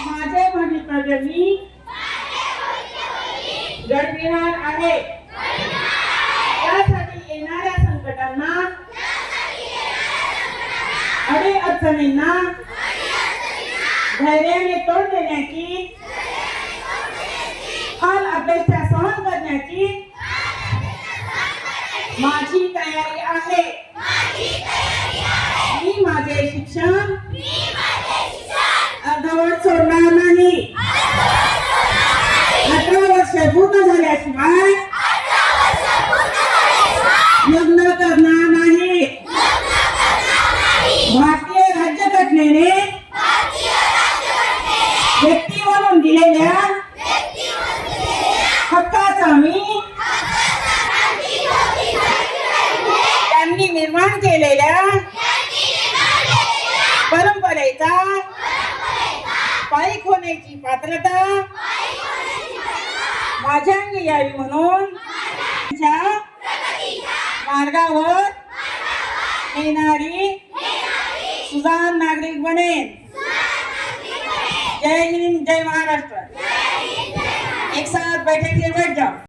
माझे भवितव्य मी घडविणार आहे. त्यासाठी येणाऱ्या संकटांना, अडचणींना धैर्याने तोंड देण्याची, हाल अपेक्षा सहन करण्याची माझी तयारी आहे. मी माझे शिक्षण अर्धवट सोडणार नाही. 18 वर्ष पूर्ण झाल्याशिवाय लग्न करणार नाही. भारतीय राज्यघटनेने व्यक्ती म्हणून दिलेल्या हक्काचा मी त्यांनी निर्माण केलेल्या परंपरेचा पायीक होण्याची पात्रता माझ्या अंगी यावी म्हणून मार्गावर येणारी सुजाण नागरिक बनेन. जय हिंद, जय महाराष्ट्र. एक साथ बैठक से बैठ जाओ.